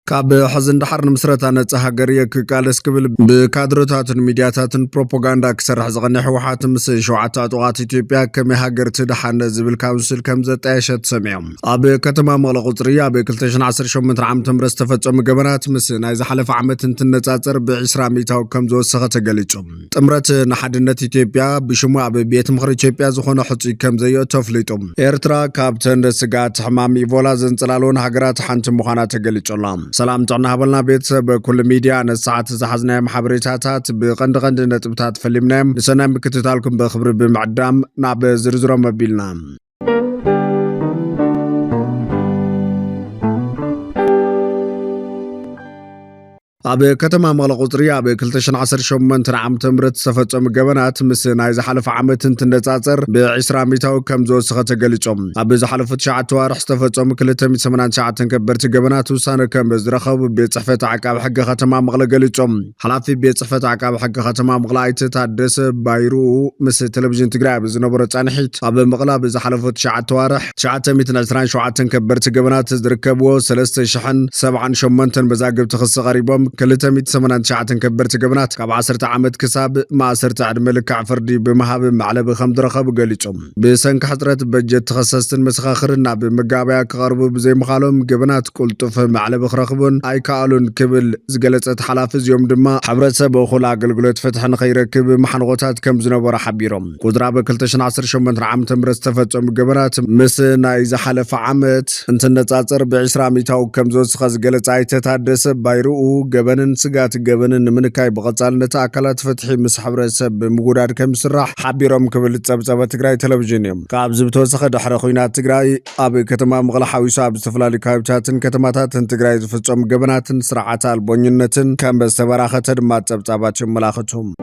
ካብ حزن دحر نمسرتا نص هاجر يكالس كبل بكادرتاتن ميدياتاتن بروباغندا كسرح زغني حوحات مس شوعات عطوات ኢትዮጵያ كم هاجر تدحن زبل كونسل كم زطايشت سميم اب كتما مغل قطريا ب 2018 عام تمرس تفصم جبنات مس ناي زحلف عامت تنጻጽር ب20 ሚታው كم زوسخ تغليصم ጥምረት ንሓድነት ኢትዮጵያ بشمو اب ቤት ምክር ኢትዮጵያ ዝኾነ ሕጽ كم زيو ተፍሊጦም ኤርትራ ካብተን ስጋት ሕማም ኢቮላ ዘንጽላሎን ሃገራት ሓንቲ ምዃና ተገሊጾላም سلام تعنا هبلنا بيت بكل ميديا نساعات زحزنا محبريتات بقند نتبتات فيلمنا لسنا بكتتالكم بخبر بمعدام نعب زرزرة مبيلنا اب كتما مغل قطريا ب 2018 عام تمرت سفصم جبنات مس ناي زحلف عامت تنጻጽር ب20 ሚታው كم زوسخ ተገሊጾም اب زحلف شعات وارح استفصم 289 كبرت جبنات وسانه كم زرخب بصحفه عقاب حق ختما مغل ገሊጾም حلافي بصحفه عقاب حق ختما مغل ايت تادس بايرو مس تلفزيون تግራይ بزنبر ጻንሒት اب مغل بزحلف شعات وارح 927 كبرت جبنات ዝርከብዎ 3078 بزاግብ تخص قريبهم كلتميت سمنان شعاتن كبرت جبنات كاب 10 عامت كساب ما 10 عدم لكع فردي بمهاب معلب خمد رخب قليصم بسنك حضرت بجت تخصصتن مسخاخرنا بمغابيا كقربو بزي مخالوم جبنات قلطف معلب خرخبون اي كالون كبل زغلصت حلافز يوم دما حبرتسب بخول اغلغلت فتحن خيركب محنقوتات كم زنبر حبيرم قدرا ب 2018 عام تمرس تفصم جبنات مس ناي زحلف عامت انت نጻጽር ب20 ሚታው كم زوس خز غلص ايتتادس بايرو جبنن سغات جبنن منكاي بقصالنت اكلات فتحي مس حبرتسب بمغوداد كم سراح حبيرم كبل صبصبه تግራይ تلفزيون كاب زبتوسخ دحر خوينات تግራይ اب كتما مغل حويسا بستفلالي كابتاتن كتماتاتن تግራይ زفصم جبناتن سرعات البونينتن كم بستبراخه دما صبصباچ ملاختهم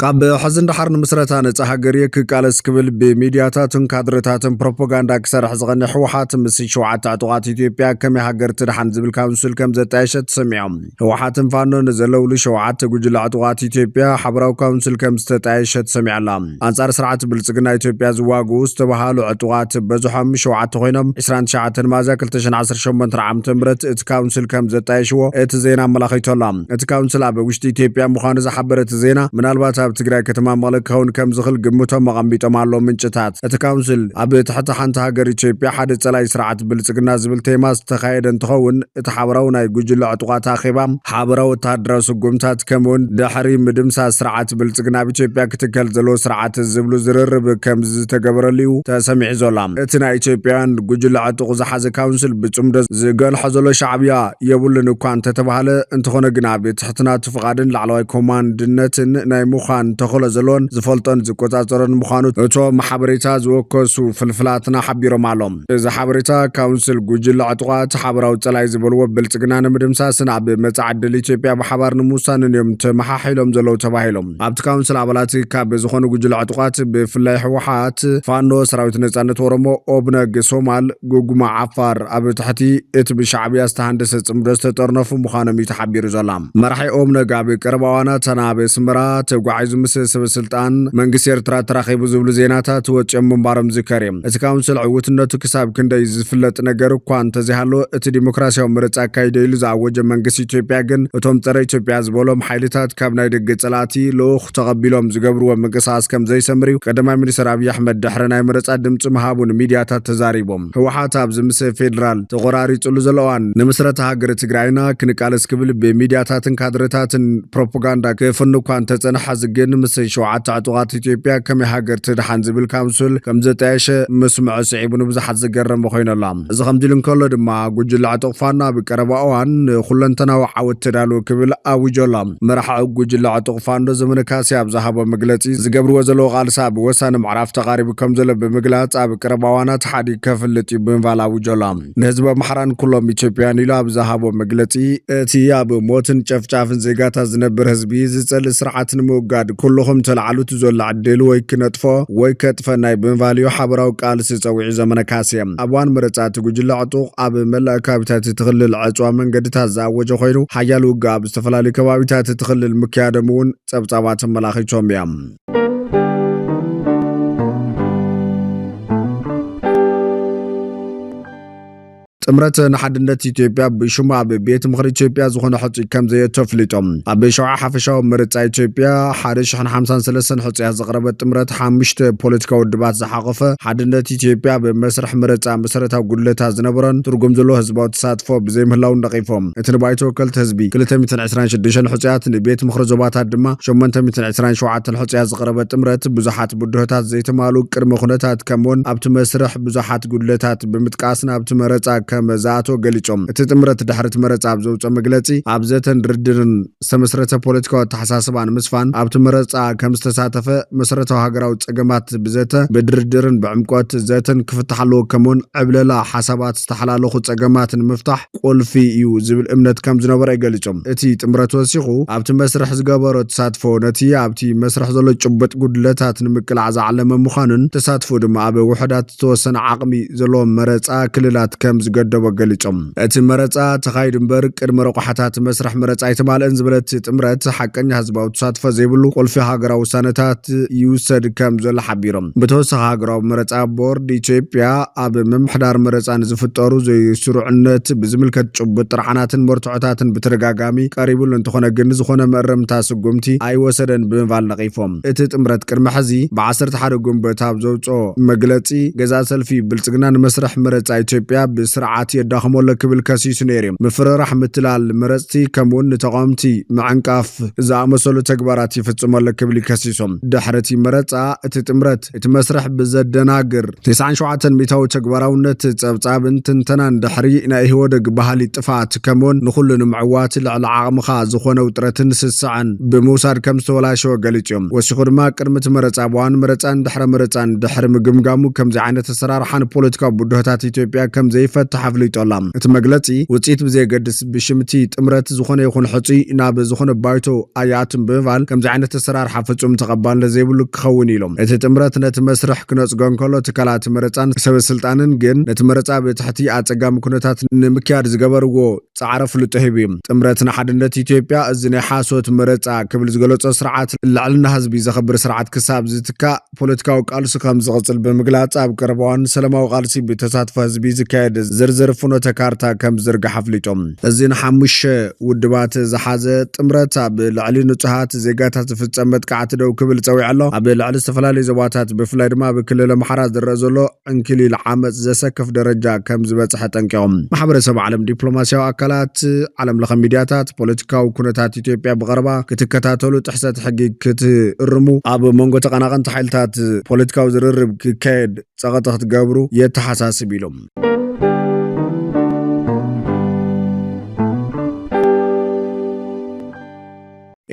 كاب حزن دحر نمسرتا نص هاجر يكالس كبل بميدياتاتن كادرتاتن بروباغندا كسرح زغني حوحات مس شوعات عطوات ኢትዮጵያ كم هاجر تدحن زبل كونسل كم زطايشت سميم حوحاتن فانو نزلول شوعات ጉጅለ عطوات ኢትዮጵያ حبراو كونسل كم زطايشت سميعلام انصار سرعت بلصقنا ኢትዮጵያ زواغو استبحالو عطوات بزحم شوعات ኮይኖም 29 مازا 2018 عام تمرت ات كونسل كم زطايشو ات زينا ملاخيتولام ات كونسل اب وشت ኢትዮጵያ مخانو زحبرت زينا منالبات تግራይ ከተማ مغلق كون كم زخل قمتهم مغنبيتهم على منشتات التكونسل اب تحت حنت هاجر ኢትዮጵያ حد صلاي سرعت بلصقنا زبل تيماس تخايد انتخون تحبراو ناي ጉጅለ عطوات اخيبام حبراو تادرس قمتات كمون دحري مدمسا سرعت بلصقنا بኢትዮጵያ كتكل زلو سرعت زبلو زررب كم زتغبرليو تسمع زولام اتنا ኢትዮጵያን ጉጅለ عطو زحز كونسل بصمد زغل حزلو شعبيا يبولن እንኳን ተተባለ እንተኾነ ግና በትሕትና ተፈቃድን ላዕለዋይ ኮማንድነትን ናይ ሙኻን ተخل زلون زفلطن زقطاطرن مخانو اتو محبريتا زوكسو فلفلاتنا حبيرم علوم اذا حبريتا كونسل ጉጅለ عطوات حبراو صلاي زبلو بلصقنا نمدمساسن اب مصعدل ኢትዮጵያ بحبار نموسانن يوم تمحاحيلوم زلو تباهيلوم ابت كونسل አባላት ካብ ዝኾኑ ጉጅለ عطوات بفلاي حوحات فانو سراويت نጻነት ኦሮሞ ኦብነግ ሶማል ጉጉማ አፋር اب تحتي ات بشعبيا استهندس ጽምደስ ተጠርነፉ مخانم يتحبير زلام مرحي ኦብነግ اب قرباوانا تناب سمرا تጓعيز مسسب سلطان منግስት ኤርትራ ተራኺቡ ዝብሉ ዜናታት ወጭም ምንባረም ዝከረም እቲ ካውንስል ዕውትነቱ ክሳብ ክንደይ ዝፍለጥ ነገር እኳ እንተዚሃሎ እቲ ዲሞክራሲያዊ ምርጫ ካይደሉ ዝኣወጀ መንግስት ኢትዮጵያ ግን እቶም ፀረ ኢትዮጵያ ዝበሎም ሓይልታት ካብ ናይ ደገ ጸላቲ ሎኽ ተቐቢሎም ዝገብርዎ ምንቅስቃስ ከም ዘይሰምሪ ቀዳማይ ሚኒስትር አብይ አሕመድ ድሕሪ ናይ ምርጫ ድምጽ መሃቡን ሚድያታት ተዛሪቦም ህወሓት ኣብ ዝምስ ፌደራል ተቆራሪጽሉ ዘለዋን ንምስረታ ሃገር ትግራይና ክንቃለስ ክብል በሚድያታትን ካድረታትን ፕሮፓጋንዳ ከፈንኳን ተጸንሐ ዝገን مس شوعات عطوات ኢትዮጵያ كم هاجر تدحن زبل كونسل كم زطايش مسمع صعيبن بزحت زገረም ኮይነላም እዚ ከምድልን ከሎ ድማ ጉጅለ عطوفانا بقرباوان خلنتنا وعوت تدالو كبل اوجላም መራሓ ጉጅለ عطوفانا ዘመነ ካሲ ኣብ ዝሃቦ መግለጺ ዝገብርዎ ዘሎ ቃልሳብ ወሳነ ምዕራፍ ተቃሪቡ ከም ዘሎ በመግለጽ ኣብ ቀረባዋና ተሓዲ ከፍልጥ ይብንቫላ ውጆላም ንህዝብ መሕራን ኩሎም ኢትዮጵያን ኢሉ ኣብ ዝሃቦ መግለጺ እቲ ኣብ ሞትን ጨፍጫፍን ዜጋታ ዝነብር ህዝቢ ዝጸል ስርዓትን መውጋድ كلهم تلعلو تزول عدلو ويكنطفو ويكطفناي بنفاليو حبراو قال سيصوي زمن كاسيم ابوان مرصات ጉጅለ عطو اب ملكابيتات تخلل عصوا منገድታ زاوجه خوينو حيالو غاب استفلالي كبابيتات تخلل مكيادمون صبصبات ملاخيچوم يام ጥምረት ንሓድነት ኢትዮጵያ ብሽሙ ኣብ ቤት ምክሪ ኢትዮጵያ ዝኾነ ሕፁ ከም ዘየተፍልጦም ኣብ ሸውዓ ሓፈሻዊ ምርጫ ኢትዮጵያ 1053 ሕፁያት ዘቕረበት ጥምረት 5 ፖለቲካዊ ውድባት ዝሓቆፈ ሓድነት ኢትዮጵያ ብመስርሕ ምርጫ መሰረታዊ ጉድለታት ዝነበረን ትርጉም ዘለዎ ህዝባዊ ተሳትፎ ብዘይምህላው ነቒፎም እቲ ንባይቶ ወከልቲ ህዝቢ 226 ሕፁያት ንቤት ምክሪ ዞባታት ድማ 827 ሕፁያት ዘቕረበት ጥምረት ብዙሓት ብድሆታት ዘይተማሉ ቅድመ ኩነታት ከምውን ኣብቲ መስርሕ ብዙሓት ጉድለታት ብምጥቃስ ናብቲ መረፃ ከም ዝኣቶ ገሊፆም እቲ ጥምረት ድሕሪ መረፃ ኣብ ዘውፅኦ መግለፂ ኣብ ዘተን ድርድርን ዝተመስረተ ፖለቲካዊ ኣተሓሳስባን ምስፋን ኣብቲ መረፃ ከም ዝተሳተፈ መሰረታዊ ሃገራዊ ፀገማት ብዘተ ብድርድርን ብዕምቆት ዘተን ክፍትሓለዎ ከምውን ዕብለላ ሓሳባት ዝተሓላለኹ ፀገማት ንምፍታሕ ቁልፊ እዩ ዝብል እምነት ከም ዝነበረ ገሊፆም እቲ ጥምረት ወሲኹ ኣብቲ መስርሕ ዝገበሮ ተሳትፎ ነቲ ኣብቲ መስርሕ ዘሎ ጭቡጥ ጉድለታት ንምቅላዕ ዝዓለመ ምዃኑን ተሳትፎ ድማ ኣብ ውሕዳት ዝተወሰነ ዓቕሚ ዘለዎ መረፃ ክልላት ከም ዝገደቦ ገሊፆም እቲ መረፃ ተኻይድ እምበር ቅድመ ረቑሓታት መስርሕ መረፃ ኣይተማልአን ዝበለት ጥምረት ሓቀኛ ህዝባዊ ተሳትፎ ዘይብሉ ቁልፊ ሃገራዊ ውሳነታት ይውሰድ ከም ዘሎ ሓቢሮም ብተወሳኺ ሃገራዊ መረፃ ቦርድ ኢትዮጵያ ኣብ ምምሕዳር መረፃ ንዝፍጠሩ ዘይስሩዕነት ብዝምልከት ጭቡጥ ጥርዓናትን መርትዖታትን ብተደጋጋሚ ቀሪቡሉ እንትኾነ ግን ዝኾነ መእረምታ ስጉምቲ ኣይወሰደን ብምባል ነቒፎም እቲ ጥምረት ቅድሚ ሕዚ ብ11 ጉንበት ኣብ ዘውፅኦ መግለፂ ገዛ ሰልፊ ብልፅግና ንመስርሕ መረፃ ኢትዮጵያ ብስርዓት የዳኸመሎ ክብል ከሲሱ ነይሩ ምፍርራሕ ምትላል መረፅቲ ከምውን ንተቃውምቲ ምዕንቃፍ ዝኣመሰሉ ተግባራት ይፍፅመሎ ክብል ከሲሶም ድሕርቲ መረፃ እቲ ጥምረት እቲ መስርሕ ብዘደናግር 97 ሚታዊ ተግባራውነት ፀብፃብን ትንተናን ድሕሪ ናይ ህወደግ ባህሊ ጥፋት ከምውን ንኩሉ ንምዕዋት ልዕሊ ዓቕምኻ ዝኾነ ውጥረትን ስስዓን ብምውሳድ ከም ዝተወላሸወ ገሊፆም ወሲኹ ድማ ቅድሚ መረፃ በዋን መረፃን ድሕሪ መረፃን ድሕሪ ምግምጋሙ ከምዚ ዓይነት ኣሰራርሓን ፖለቲካዊ ቡድሆታት ኢትዮጵያ ከም ዘይፈትሕ ኣፍሊጦላ እቲ መግለፂ ውፅኢት ብዘይገድስ ብሽምቲ ጥምረት ዝኾነ ይኹን ሕፁይ ናብ ዝኾነ ባይቶ ኣያትን ብምባል ከምዚ ዓይነት ኣሰራርሓ ፍጹም ተቐባልነት ዘይብሉ ክኸውን ኢሎም እቲ ጥምረት ነቲ መስርሕ ክነፅጎ እንከሎ ትካላት መረፃን ሰበስልጣንን ግን ነቲ መረፃ ብትሕቲ ኣፀጋሚ ኩነታት ንምክያድ ዝገበርዎ ፃዕረ ፍሉጦ ሂቡ ጥምረት ንሓድነት ኢትዮጵያ እዚ ናይ ሓሶት መረፃ ክብል ዝገለፆ ስርዓት ልዕልና ህዝቢ ዘኽብር ስርዓት ክሳብ ዝትካእ ፖለቲካዊ ቃልሲ ከም ዝቕፅል ብምግላፅ ኣብ ቀረባዋን ሰላማዊ ቃልሲ ብተሳትፎ ህዝቢ ዝካየድ ዝርዝር ፍኖተ ካርታ ከም ዝርግሕ ኣፍሊጦም እዚ ንሓሙሽተ ውድባት ዝሓዘ ጥምረት ኣብ ልዕሊ ንጹሃት ዜጋታት ዝፍፀም መጥቃዕቲ ደው ክብል ፀዊዑ ኣሎ ኣብ ልዕሊ ዝተፈላለዩ ዞባታት ብፍላይ ድማ ብክልል ኣምሓራ ዝረአ ዘሎ ዕንክሊል ዓመፅ ዘሰክፍ ደረጃ ከም ዝበፅሐ ጠንቂቖም ማሕበረሰብ ዓለም ዲፕሎማስያዊ ኣካላት ዓለም ለኸ ሚድያታት ፖለቲካዊ ኩነታት ኢትዮጵያ ብቐረባ ክትከታተሉ ጥሕሰት ሕጊ ክትእርሙ ኣብ መንጎ ተቐናቐንቲ ሓይልታት ፖለቲካዊ ዝርርብ ክካየድ ፀቐጥ ክትገብሩ የተሓሳስብ ኢሎም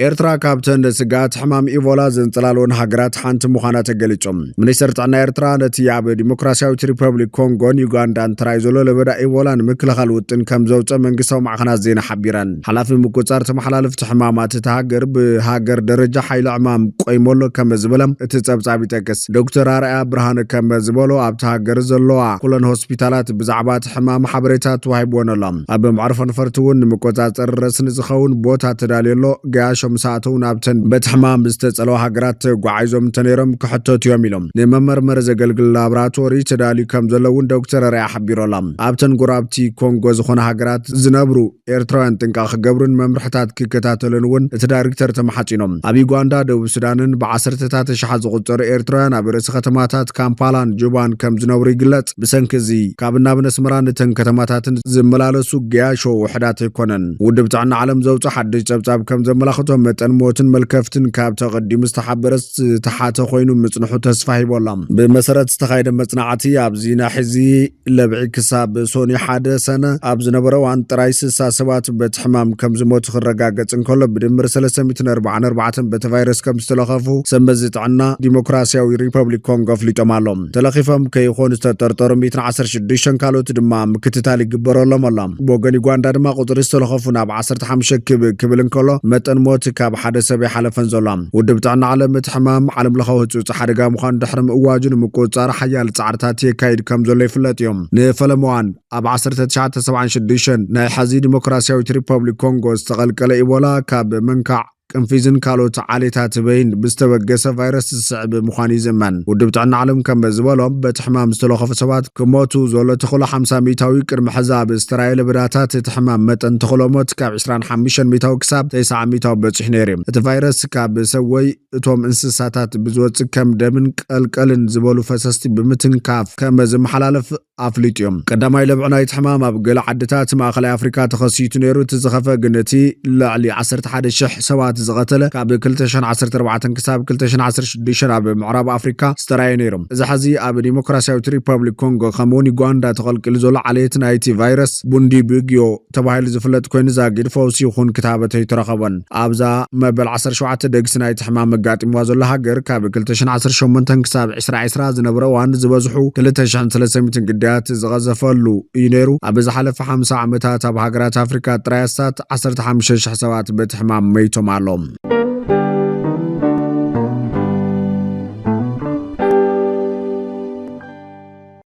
ኤርትራ ካብተን ስጋት ሕማም ኢቦላ ዘንፅላልወን ሃገራት ሓንቲ ምዃና ተገሊፆም ሚኒስትር ጥዕና ኤርትራ ነቲ ኣብ ዲሞክራሲያዊት ሪፐብሊክ ኮንጎን ዩጋንዳን ተራይ ዘሎ ለበዳ ኢቦላ ንምክልኻል ውጥን ከም ዘውፅአ መንግስታዊ ማዕኸናት ዜና ሓቢረን ሓላፊ ምቁፃር ተመሓላለፍቲ ሕማማት እቲ ሃገር ብሃገር ደረጃ ሓይሊ ዕማም ቆይመሎ ከም ዝበለም እቲ ፀብፃብ ይጠቅስ ዶክተር ኣርኣያ ብርሃነ ከም ዝበሎ ኣብቲ ሃገር ዘለዋ ኩለን ሆስፒታላት ብዛዕባ እቲ ሕማም ሓበሬታ ተዋሂብዎን ኣሎ ኣብ መዕርፎ ነፈርቲ እውን ንምቆፃፀር ረስኒ ዝኸውን ቦታ ተዳልየሎ ገያሾ مساعتو نابتن بتحمام بستسألو هاجرات قاعزهم تنيرم كحتوتيوم إلهم نممر زجلجل لابراتوري تدالي كم زلون دكتور رياح بيرولام أبتن قرابتي كونغو زخون هاجرات زنبرو إيرتران تنكاخ جبرن ممرحتات ككتاتلنون تداركتر تمحتينهم أبي غواندا دو السودان بعصر تتات شحذ غطر إيرتران أبرس ختماتات كامبالان جوبان كم زنوري قلت بسنكزي كابنا بنسمران تن كتماتات زملالسو جياشو وحدات كونن ودبتعنا علم زوج حد جبتاب كم زملاختهم متن موتن ملكفتن كاب تقدم استحبرس تحت خوينو مصنحو تسفاهي بولام بمسرت استخايد مصنعتي ابزينا حزي لبعي كساب سوني حاده سنه ابز نبرو عن ترايس ساسبات بتحمام كم زموت خرجاجت انكل بدمر 344 بتفيروس كم استلخفو سمزت عنا ديمقراطياوي ريبابليك كونغو فليتمالهم تلخفهم كيخون استطرطر 116 كالوت دما مكتتالي جبرولهم الله بوغني غواندا دما قطر استلخفونا ب 15 كبل انكل متن موت كاب حدا سبي حلفن زلام ودبتعنا على متحمام على ملخو هصوص حدغا مخان دحرم اواجن مقوصار حيال صعرتات يكايد كم زلو يفلط يوم نفلموان اب 1976 ناي حزي ديمقراطياوي ريبابليك كونغو استقلقل ايبولا كاب منكع ቅንፊዝን ካልኦት ዓሌታት በይን ብዝተበገሰ ቫይረስ ዝስዕብ ምዃኑ ይዝመን ውድብ ጥዕና ዓለም ከም ዝበሎም በቲ ሕማም ዝተለኸፉ ሰባት ክሞቱ ዘሎ ተኽእሎ 50 ሚታዊ ቅድሚ ሕዚ ኣብ ዝተራእየ ለበዳታት እቲ ሕማም መጠን ተኽእሎ ሞት ካብ 25 ሚታዊ ክሳብ 90 ሚታዊ በፂሑ ነይሩ እቲ ቫይረስ ካብ ሰብ ወይ እቶም እንስሳታት ብዝወፅእ ከም ደምን ቀልቀልን ዝበሉ ፈሰስቲ ብምትንካፍ ከም ዝመሓላለፍ ኣፍሊጥዮም ቀዳማይ ለብዑ ናይቲ ሕማም ኣብ ገለ ዓድታት ማእኸላይ ኣፍሪካ ተኸሲቱ ነይሩ እቲ ዝኸፈ ግን እቲ ልዕሊ 11,000 ሰባት ዝቐተለ ካብ 2014 ክሳብ 2016 ኣብ ምዕራብ ኣፍሪካ ዝተራእየ ነይሩ እዚ ሕዚ ኣብ ዲሞክራሲያዊት ሪፐብሊክ ኮንጎ ከምኡውን ዩጋንዳ ተቐልቂሉ ዘሎ ዓሌት ናይቲ ቫይረስ ቡንዲ ቢግዮ ተባሂሉ ዝፍለጥ ኮይኑ ዛጊድ ፈውሲ ይኹን ክታበት ኣይተረኸበን ኣብዛ መበል 17 ደግሲ ናይቲ ሕማም መጋጢምዋ ዘሎ ሃገር ካብ 2018 ክሳብ 2020 ዝነበረ እዋን ዝበዝሑ 2300 ግዳያት ዝቐዘፈሉ እዩ ነይሩ ኣብ ዝሓለፈ 50 ዓመታት ኣብ ሃገራት ኣፍሪካ ጥራያሳት 15,000 ሰባት በቲ ሕማም መይቶም ኣሎም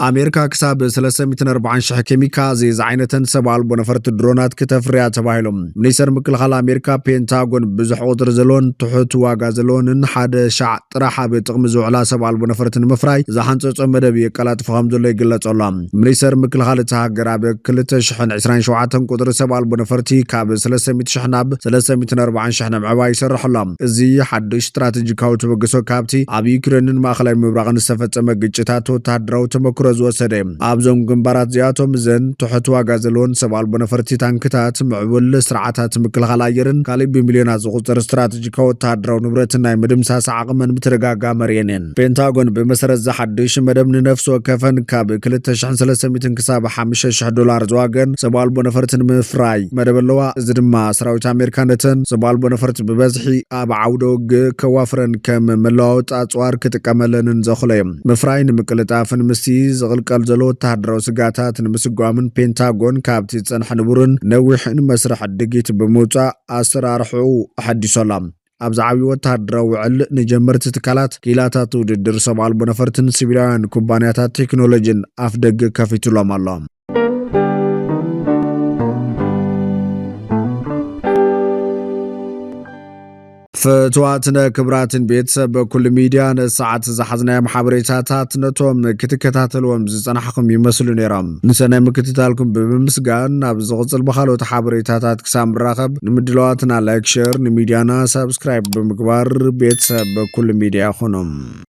ኣሜሪካ ክሳብ 340,000 ኬሚካዝ ዝዓይነተን ሰብ ኣልቦ ነፈርቲ ድሮናት ከተፍርያ ተባሂሎም ሚኒስተር ምክልኻል ኣሜሪካ ፔንታጎን ብዙሕ ቁጥሪ ዘለዎን ትሑት ዋጋ ዘለዎንን ሓደ ሻዕ ጥራሕ ኣብ ጥቕሚ ዝውዕላ ሰብ ኣልቦ ነፈርቲ ንምፍራይ ዝሓንፀፆ መደብ የቀላጥፎ ከም ዘሎ ይግለጸሎ ሚኒስተር ምክልኻል እቲ ሃገር ኣብ 2027 ቁጥሪ ሰብ ኣልቦ ነፈርቲ ካብ 300,000 ናብ 340,000 ንምዕባይ ይሰርሐሎ እዚ ሓድሽ ስትራቴጂካዊ ተበግሶ ካብቲ ኣብ ዩክሬንን ማእኸላይ ምብራቕን ዝተፈጸመ ግጭታት ወተሃደራዊ ተመክሮ ዝወሰደ ኣብዞም ግንባራት እዚኣቶም ዘን ትሑት ዋጋ ዘለዎን ሰብ ኣልቦ ነፈርቲ ታንክታት ምዕቡል ስርዓታት ምክልኻል ኣየርን ካልእ ብሚልዮናት ዝቑፀር ስትራቴጂካዊ ወተሃደራዊ ንብረትን ናይ ምድምሳስ ዓቕምን ብተደጋጋሚ ርየንን ፔንታጎን ብመሰረት ዝሓድሽ መደብ ንነፍሲ ወከፈን ካብ 2,300 ክሳብ 5,000 ዶላር ዝዋገን ሰብ ኣልቦ ነፈርቲ ንምፍራይ መደብ ኣለዋ እዚ ድማ ሰራዊት ኣሜሪካ ነተን ሰብ ኣልቦ ነፈርቲ ብበዝሒ ኣብ ዓውደ ውግእ ከዋፍረን ከም መለዋወጢ ኣፅዋር ክጥቀመለንን ዘኽእሎ እዮም ምፍራይ ንምቅልጣፍን ምስቲ ዝቕልቀል ዘሎ ወተሃደራዊ ስጋታት ንምስጓምን ፔንታጎን ካብቲ ዝፀንሐ ንቡርን ነዊሕን መስርሕ ድጊት ብምውፃእ ኣሰራርሑኡ ኣሐዲሶላ ኣብዚ ዓብዪ ወተሃደራዊ ውዕል ንጀመርቲ ትካላት ኪላታት ውድድር ሰብ ኣልቦ ነፈርትን ሲቪላውያን ኩባንያታት ቴክኖሎጂን ኣፍ ደገ ከፊትሎም ኣሎ فتواتنا كبراتن بيتسب بكل ميديا نساعات زحزنا محابريتات نتوم كتكتاتلوم زصنحكم يمثلوا نيرام نسنا مكتتالكم بمسغان نابز غصل بخالو تحابريتات كسام راقب نمدلواتنا لايك شير نميديانا سبسكرايب بمكبار بيتسب بكل ميديا خنم